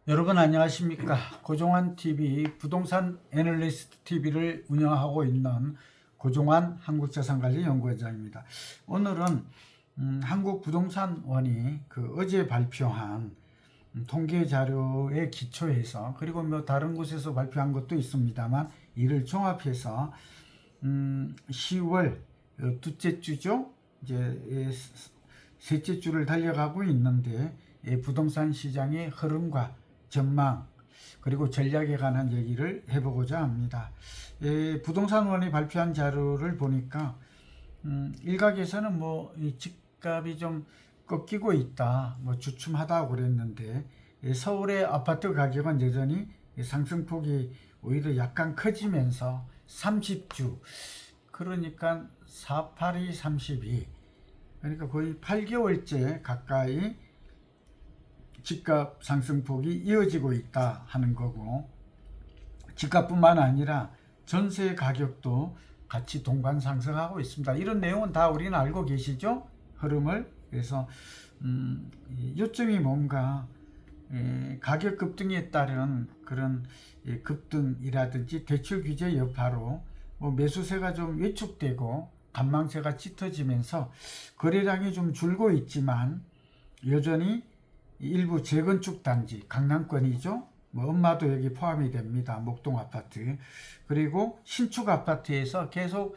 여러분 안녕하십니까? 고종환 TV 부동산 애널리스트 TV를 운영하고 있는 고종환 한국자산관리연구원장입니다. 오늘은 한국부동산원이 어제 발표한 통계 자료에 기초해서, 그리고 다른 곳에서 발표한 것도 있습니다만 이를 종합해서 10월 둘째 주죠. 이제 셋째 주를 달려가고 있는데 부동산 시장의 흐름과 전망 그리고 전략에 관한 얘기를 해보고자 합니다. 부동산원이 발표한 자료를 보니까 일각에서는 이 집값이 좀 꺾이고 있다, 주춤하다고 그랬는데, 서울의 아파트 가격은 여전히 상승폭이 오히려 약간 커지면서 30주, 그러니까 482, 32, 그러니까 거의 8개월째 가까이 집값 상승폭이 이어지고 있다 하는 거고, 집값뿐만 아니라 전세 가격도 같이 동반 상승하고 있습니다. 이런 내용은 다 우리는 알고 계시죠? 흐름을. 그래서 요점이 뭔가 가격 급등에 따른 그런 급등이라든지 대출 규제 여파로 매수세가 좀 위축되고 관망세가 짙어지면서 거래량이 좀 줄고 있지만, 여전히 일부 재건축 단지, 강남권이죠. 엄마도 여기 포함이 됩니다. 목동 아파트. 그리고 신축 아파트에서 계속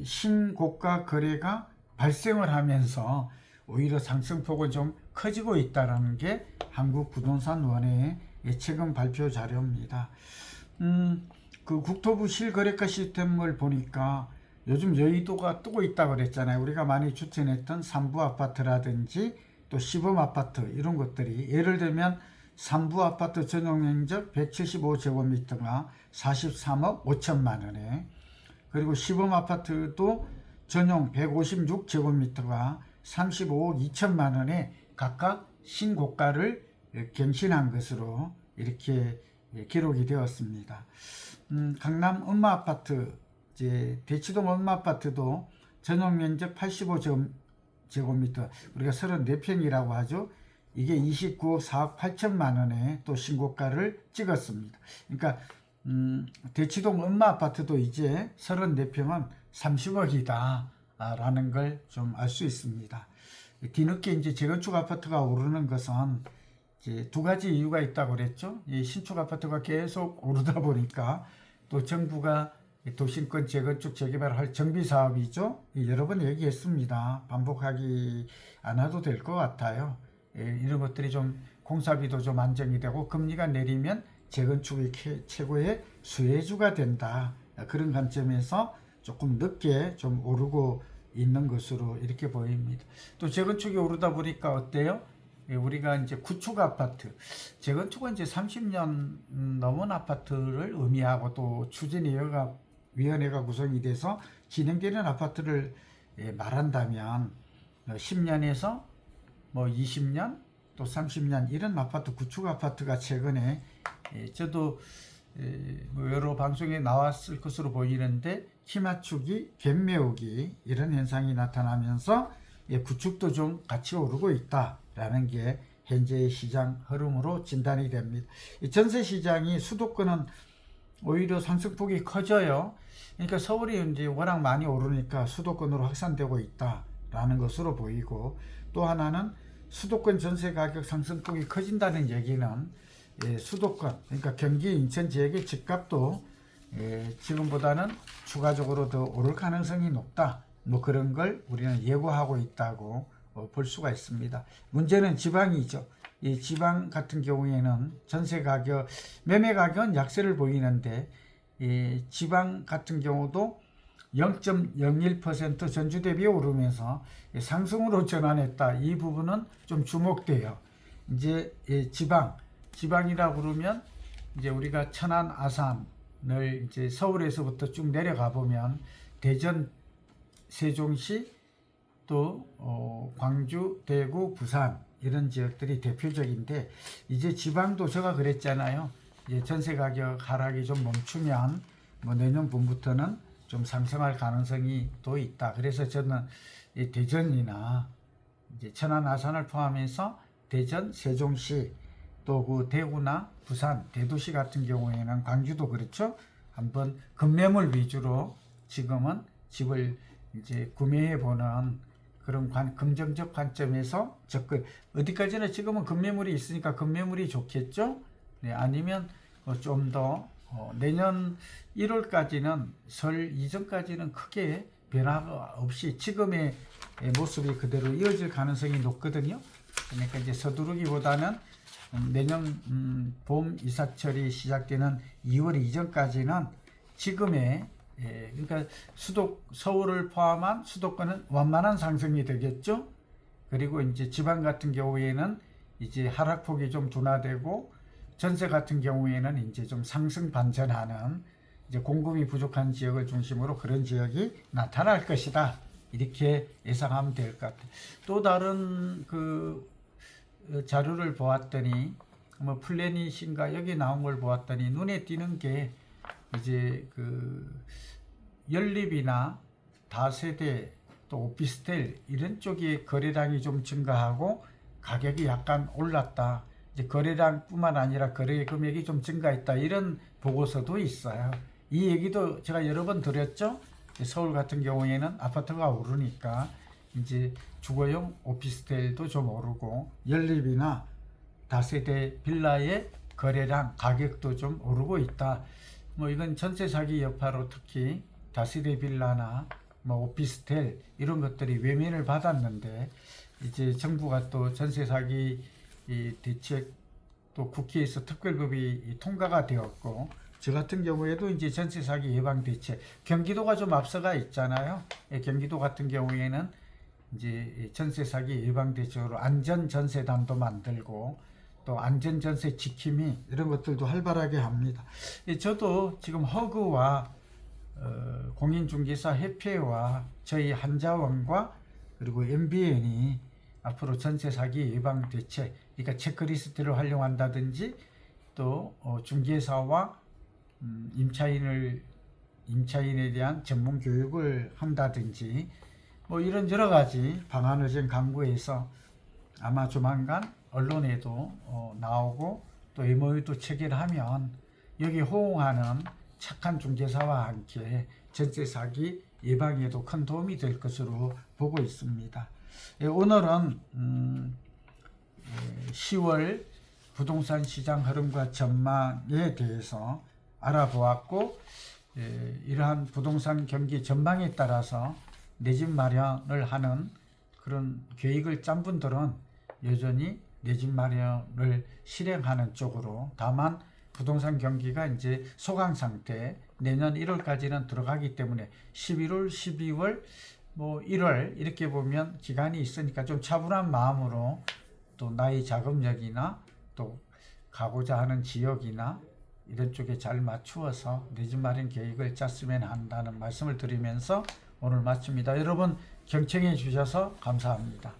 신고가 거래가 발생을 하면서 오히려 상승폭은 좀 커지고 있다는 게 한국부동산원의 최근 발표 자료입니다. 국토부 실거래가 시스템을 보니까 요즘 여의도가 뜨고 있다고 그랬잖아요. 우리가 많이 추천했던 삼부 아파트라든지 또 시범 아파트, 이런 것들이, 예를 들면 삼부 아파트 전용 면적 175제곱미터가 43억 5천만 원에, 그리고 시범 아파트도 전용 156제곱미터가 35억 2천만 원에 각각 신고가를 갱신한 것으로 이렇게 기록이 되었습니다. 강남 엄마 아파트, 대치동 엄마 아파트도 전용 면적 85제곱미터, 우리가 34평이라고 하죠. 이게 29억 4억 8천만 원에 또 신고가를 찍었습니다. 그러니까 대치동 엄마 아파트도 이제 34평은 30억이다 라는 걸 좀 알 수 있습니다. 뒤늦게 이제 재건축 아파트가 오르는 것은 이제 두 가지 이유가 있다고 그랬죠. 이 신축 아파트가 계속 오르다 보니까, 또 정부가 도심권 재건축 재개발을 할 정비 사업이죠. 여러 번 얘기했습니다. 반복하기 않아도 될 것 같아요. 이런 것들이 좀 공사비도 좀 안정이 되고 금리가 내리면 재건축이 최고의 수혜주가 된다. 그런 관점에서 조금 늦게 좀 오르고 있는 것으로 이렇게 보입니다. 또 재건축이 오르다 보니까 어때요? 우리가 이제 구축 아파트, 재건축은 이제 30년 넘은 아파트를 의미하고, 또 추진위원회가 구성이 돼서 진행되는 아파트를 말한다면 10년에서 20년 또 30년 이런 아파트, 구축 아파트가 최근에 저도 여러 방송에 나왔을 것으로 보이는데, 키 맞추기, 갭 메우기, 이런 현상이 나타나면서 구축도 좀 같이 오르고 있다라는 게 현재의 시장 흐름으로 진단이 됩니다. 전세 시장이, 수도권은 오히려 상승폭이 커져요. 그러니까 서울이 이제 워낙 많이 오르니까 수도권으로 확산되고 있다라는 것으로 보이고, 또 하나는 수도권 전세 가격 상승폭이 커진다는 얘기는 수도권, 그러니까 경기, 인천 지역의 집값도 지금보다는 추가적으로 더 오를 가능성이 높다, 그런 걸 우리는 예고하고 있다고 볼 수가 있습니다. 문제는 지방이죠. 이 지방 같은 경우에는 전세 가격, 매매 가격은 약세를 보이는데, 지방 같은 경우도 0.01% 전주 대비 오르면서 상승으로 전환했다. 이 부분은 좀 주목돼요. 이제 지방이라고 그러면 이제 우리가 천안, 아산을 이제 서울에서부터 쭉 내려가 보면 대전, 세종시, 또 광주, 대구, 부산, 이런 지역들이 대표적인데, 이제 지방도 제가 그랬잖아요. 이제 전세 가격 하락이 좀 멈추면 내년 봄부터는 좀 상승할 가능성이 또 있다. 그래서 저는 이 대전이나 이제 천안, 아산을 포함해서 대전, 세종시, 또 그 대구나 부산, 대도시 같은 경우에는 광주도 그렇죠. 한번 급매물 위주로 지금은 집을 이제 구매해 보는 그런 긍정적 관점에서 접근. 어디까지나 지금은 급매물이 있으니까 급매물이 좋겠죠. 네, 아니면 좀 더 내년 1월까지는 설 이전까지는 크게 변화가 없이 지금의 모습이 그대로 이어질 가능성이 높거든요. 그러니까 이제 서두르기보다는 내년 봄 이삭철이 시작되는 2월 이전까지는 지금의 그러니까 서울을 포함한 수도권은 완만한 상승이 되겠죠. 그리고 이제 지방 같은 경우에는 이제 하락폭이 좀 둔화되고 전세 같은 경우에는 이제 좀 상승 반전하는 이제 공급이 부족한 지역을 중심으로 그런 지역이 나타날 것이다. 이렇게 예상하면 될 것 같아요. 또 다른 그 자료를 보았더니 뭐 플래닛인가 여기 나온 걸 보았더니 눈에 띄는 게 이제 그 연립이나 다세대 또 오피스텔 이런 쪽의 거래량이 좀 증가하고 가격이 약간 올랐다. 이제 거래량뿐만 아니라 거래 금액이 좀 증가했다. 이런 보고서도 있어요. 이 얘기도 제가 여러 번 드렸죠. 서울 같은 경우에는 아파트가 오르니까 이제 주거용 오피스텔도 좀 오르고 연립이나 다세대 빌라의 거래량 가격도 좀 오르고 있다. 뭐 이건 전세 사기 여파로 특히 다세대 빌라나 뭐 오피스텔 이런 것들이 외면을 받았는데 이제 정부가 또 전세 사기 이 대책 또 국회에서 특별법이 통과가 되었고 저 같은 경우에도 이제 전세 사기 예방 대책 경기도가 좀 앞서가 있잖아요. 경기도 같은 경우에는 이제 전세 사기 예방 대책으로 안전 전세단도 만들고 또 안전 전세 지킴이 이런 것들도 활발하게 합니다. 저도 지금 허그와 공인중개사 협회와 저희 한자원과 그리고 MBN이 앞으로 전세 사기 예방 대책, 그러니까 체크리스트를 활용한다든지 또 중개사와 임차인에 대한 전문 교육을 한다든지 뭐 이런 여러 가지 방안을 지금 강구해서 아마 조만간 언론에도 나오고 또 MOU도 체결하면 여기 호응하는 착한 중개사와 함께 전세 사기 예방에도 큰 도움이 될 것으로 보고 있습니다. 오늘은 10월 부동산 시장 흐름과 전망에 대해서 알아보았고 이러한 부동산 경기 전망에 따라서 내 집 마련을 하는 그런 계획을 짠 분들은 여전히 내 집 마련을 실행하는 쪽으로 다만 부동산 경기가 이제 소강 상태 내년 1월까지는 들어가기 때문에 11월, 12월, 뭐 1월 이렇게 보면 기간이 있으니까 좀 차분한 마음으로 또 나의 자금력이나 또 가고자 하는 지역이나 이런 쪽에 잘 맞추어서 내 집 마련 계획을 짰으면 한다는 말씀을 드리면서 오늘 마칩니다. 여러분 경청해 주셔서 감사합니다.